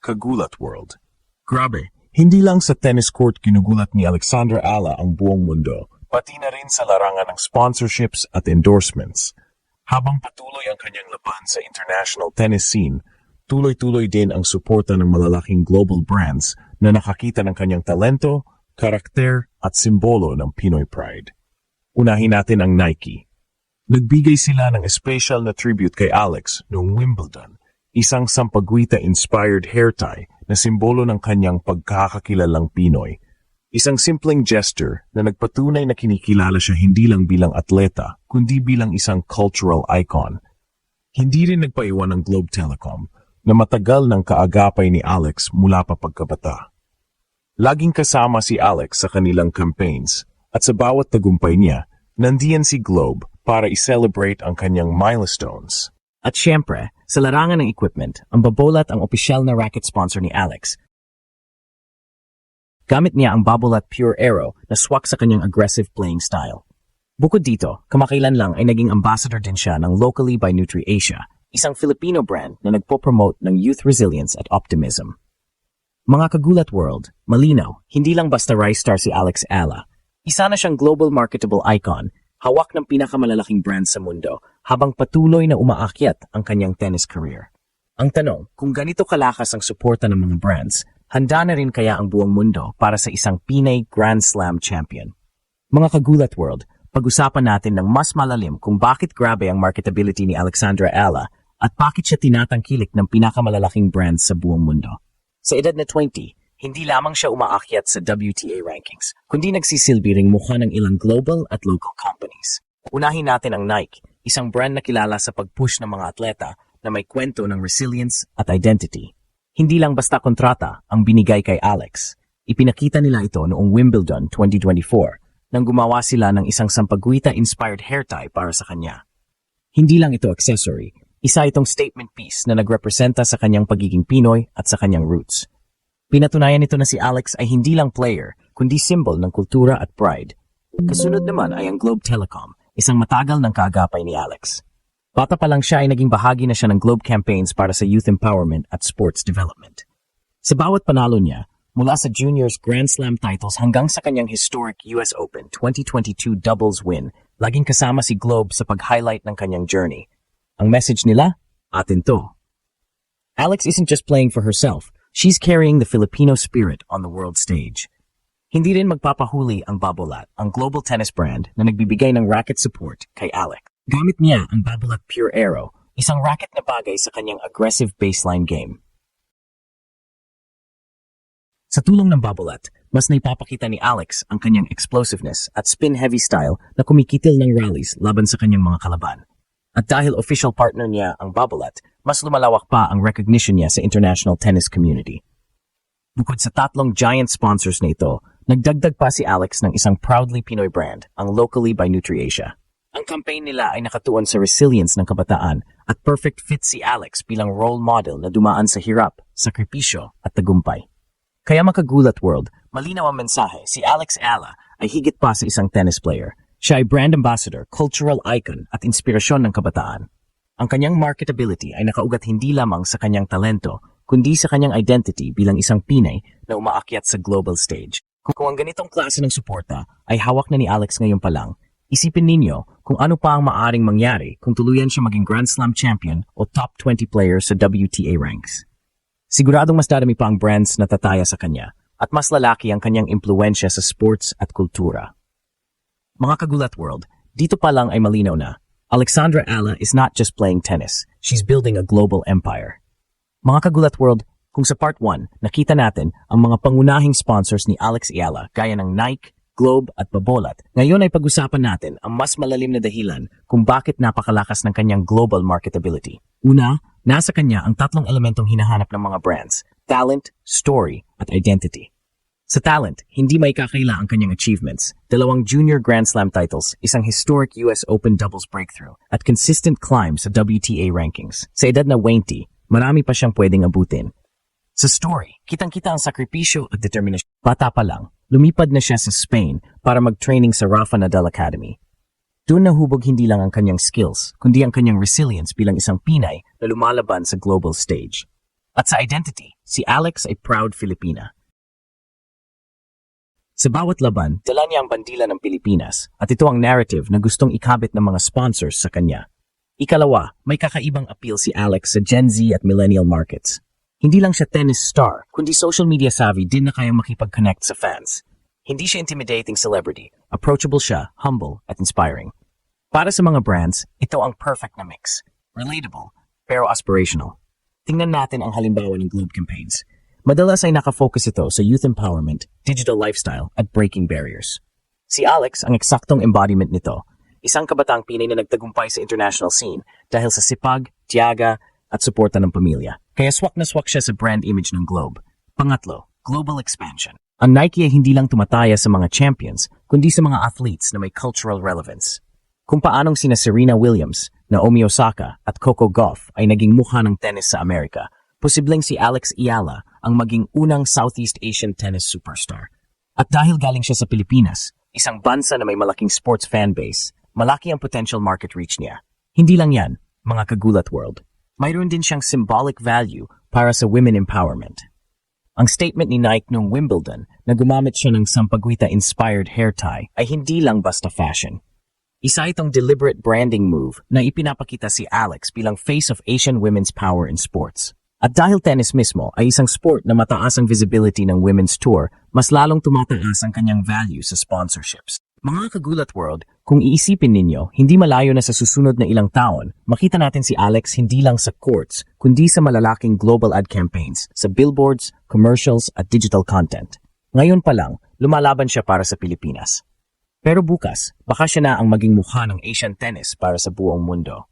Kagulat World. Grabe, hindi lang sa tennis court ginugulat ni Alexandra Ala ang buong mundo, pati na rin sa larangan ng sponsorships at endorsements. Habang patuloy ang kanyang laban sa international tennis scene, tuloy-tuloy din ang suporta ng malalaking global brands na nakakita ng kanyang talento, karakter at simbolo ng Pinoy pride. Unahin natin ang Nike. Nagbigay sila ng special na tribute kay Alex noong Wimbledon, isang sampagwita-inspired hair tie na simbolo ng kanyang pagkakakilalang Pinoy. Isang simpleng gesture na nagpatunay na kinikilala siya hindi lang bilang atleta, kundi bilang isang cultural icon. Hindi rin nagpaiwan ng Globe Telecom na matagal ng kaagapay ni Alex mula pa pagkabata. Laging kasama si Alex sa kanilang campaigns at sa bawat tagumpay niya, nandiyan si Globe para i-celebrate ang kanyang milestones. At syempre, sa larangan ng equipment, ang Babolat ang opisyal na racket sponsor ni Alex. Gamit niya ang Babolat Pure Aero na swak sa kanyang aggressive playing style. Bukod dito, kamakailan lang ay naging ambassador din siya ng Locally by NutriAsia, isang Filipino brand na nagpo-promote ng youth resilience at optimism. Mga Kagulat World, malinaw, hindi lang basta rice star si Alex Ala. Isa na siyang global marketable icon, hawak ng pinakamalalaking brand sa mundo habang patuloy na umaakyat ang kanyang tennis career. Ang tanong, kung ganito kalakas ang suporta ng mga brands, handa na rin kaya ang buong mundo para sa isang Pinay Grand Slam champion? Mga Kagulat World, pag-usapan natin ng mas malalim kung bakit grabe ang marketability ni Alexandra Ala at bakit siya tinatangkilik ng pinakamalalaking brands sa buong mundo. Sa edad na 20, hindi lamang siya umaakyat sa WTA rankings, kundi nagsisilbi ring mukha ng ilang global at local companies. Unahin natin ang Nike, isang brand na kilala sa pag-push ng mga atleta na may kwento ng resilience at identity. Hindi lang basta kontrata ang binigay kay Alex. Ipinakita nila ito noong Wimbledon 2024 nang gumawa sila ng isang sampagwita-inspired hair tie para sa kanya. Hindi lang ito accessory, isa itong statement piece na nagrepresenta sa kanyang pagiging Pinoy at sa kanyang roots. Pinatunayan nito na si Alex ay hindi lang player, kundi symbol ng kultura at pride. Kasunod naman ay ang Globe Telecom, isang matagal ng kaagapay ni Alex. Bata pa lang siya ay naging bahagi na siya ng Globe campaigns para sa youth empowerment at sports development. Sa bawat panalo niya, mula sa juniors Grand Slam titles hanggang sa kanyang historic US Open 2022 doubles win, laging kasama si Globe sa pag-highlight ng kanyang journey. Ang message nila, atin to. Alex isn't just playing for herself, she's carrying the Filipino spirit on the world stage. Hindi rin magpapahuli ang Babolat, ang global tennis brand na nagbibigay ng racket support kay Alex. Gamit niya ang Babolat Pure Aero, isang racket na bagay sa kanyang aggressive baseline game. Sa tulong ng Babolat, mas naipapakita ni Alex ang kanyang explosiveness at spin-heavy style na kumikitil ng rallies laban sa kanyang mga kalaban. At dahil official partner niya ang Babolat, mas lumalawak pa ang recognition niya sa international tennis community. Bukod sa tatlong giant sponsors na ito, nagdagdag pa si Alex ng isang proudly Pinoy brand, ang Locally by NutriAsia. Ang campaign nila ay nakatuon sa resilience ng kabataan at perfect fit si Alex bilang role model na dumaan sa hirap, sakripisyo at tagumpay. Kaya Makagulat World, malinaw ang mensahe, si Alex Ala ay higit pa sa isang tennis player. Siya ay brand ambassador, cultural icon at inspirasyon ng kabataan. Ang kanyang marketability ay nakaugat hindi lamang sa kanyang talento, kundi sa kanyang identity bilang isang Pinay na umaakyat sa global stage. Kung ang ganitong klase ng suporta ay hawak na ni Alex ngayon pa lang, isipin ninyo kung ano pa ang maaring mangyari kung tuluyan siya maging Grand Slam champion o top 20 player sa WTA ranks. Siguradong mas dadami pa ang brands na tataya sa kanya at mas lalaki ang kanyang impluensya sa sports at kultura. Mga Kagulat World, dito pa lang ay malinaw na Alexandra Ala is not just playing tennis, she's building a global empire. Mga Kagulat World, kung sa part 1, nakita natin ang mga pangunahing sponsors ni Alex Ala gaya ng Nike, Globe at Babolat. Ngayon ay pag-usapan natin ang mas malalim na dahilan kung bakit napakalakas ng kanyang global marketability. Una, nasa kanya ang tatlong elementong hinahanap ng mga brands, talent, story at identity. Sa talent, hindi may kakaila ang kanyang achievements, 2 junior Grand Slam titles, isang historic US Open doubles breakthrough, at consistent climb sa WTA rankings. Sa edad na 20, marami pa siyang pwedeng abutin. Sa story, kitang-kita ang sakripisyo at determinasyon. Bata pa lang, lumipad na siya sa Spain para mag-training sa Rafa Nadal Academy. Doon nahubog hindi lang ang kanyang skills, kundi ang kanyang resilience bilang isang Pinay na lumalaban sa global stage. At sa identity, si Alex ay proud Filipina. Sa bawat laban, dala niya ang bandila ng Pilipinas at ito ang narrative na gustong ikabit ng mga sponsors sa kanya. Ikalawa, may kakaibang appeal si Alex sa Gen Z at millennial markets. Hindi lang siya tennis star, kundi social media savvy din na kayang makipag-connect sa fans. Hindi siya intimidating celebrity, approachable siya, humble at inspiring. Para sa mga brands, ito ang perfect na mix. Relatable, pero aspirational. Tingnan natin ang halimbawa ng Globe campaigns. Madalas ay nakafocus ito sa youth empowerment, digital lifestyle, at breaking barriers. Si Alex ang eksaktong embodiment nito, isang kabataang Pinay na nagtagumpay sa international scene dahil sa sipag, tiyaga, at suporta ng pamilya. Kaya swak na swak siya sa brand image ng Globe. Pangatlo, global expansion. Ang Nike ay hindi lang tumataya sa mga champions, kundi sa mga athletes na may cultural relevance. Kung paanong sina Serena Williams, Naomi Osaka, at Coco Gauff ay naging mukha ng tennis sa Amerika, posibleng si Alex Ayala ang maging unang Southeast Asian tennis superstar. At dahil galing siya sa Pilipinas, isang bansa na may malaking sports fanbase, malaki ang potential market reach niya. Hindi lang yan, mga kagulat world. Mayroon din siyang symbolic value para sa women empowerment. Ang statement ni Nike noong Wimbledon na gumamit siya ng Sampaguita-inspired hair tie ay hindi lang basta fashion. Isa itong deliberate branding move na ipinapakita si Alex bilang face of Asian women's power in sports. At dahil tennis mismo ay isang sport na mataas ang visibility ng women's tour, mas lalong tumataas ang kanyang value sa sponsorships. Mga kagulat world, kung iisipin ninyo, hindi malayo na sa susunod na ilang taon, makita natin si Alex hindi lang sa courts, kundi sa malalaking global ad campaigns, sa billboards, commercials at digital content. Ngayon pa lang, lumalaban siya para sa Pilipinas. Pero bukas, baka siya na ang maging mukha ng Asian tennis para sa buong mundo.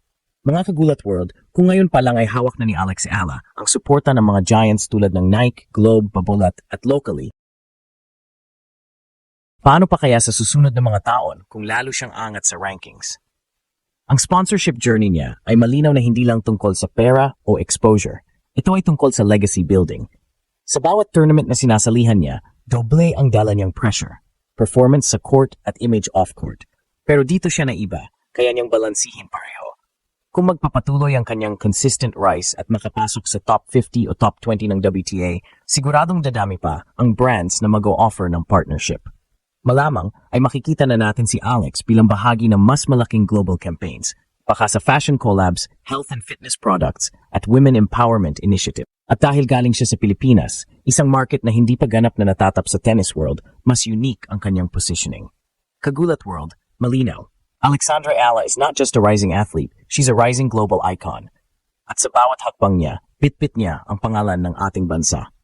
Mga kagulat world, kung ngayon pa lang ay hawak na ni Alex Ayala ang suporta ng mga giants tulad ng Nike, Globe, Babolat at locally, paano pa kaya sa susunod na mga taon kung lalo siyang angat sa rankings? Ang sponsorship journey niya ay malinaw na hindi lang tungkol sa pera o exposure. Ito ay tungkol sa legacy building. Sa bawat tournament na sinasalihan niya, doble ang dala niyang pressure, performance sa court at image off-court. Pero dito siya na iba, kaya niyang balansihin pareho. Kung magpapatuloy ang kanyang consistent rise at makapasok sa top 50 o top 20 ng WTA, siguradong dadami pa ang brands na mag-o-offer ng partnership. Malamang ay makikita na natin si Alex bilang bahagi ng mas malaking global campaigns, baka sa fashion collabs, health and fitness products, at women empowerment initiative. At dahil galing siya sa Pilipinas, isang market na hindi pa ganap na natatap sa tennis world, mas unique ang kanyang positioning. Kagulat world, malinaw. Alexandra Ayala is not just a rising athlete, she's a rising global icon. At sa bawat hakbang niya, bit-bit niya ang pangalan ng ating bansa.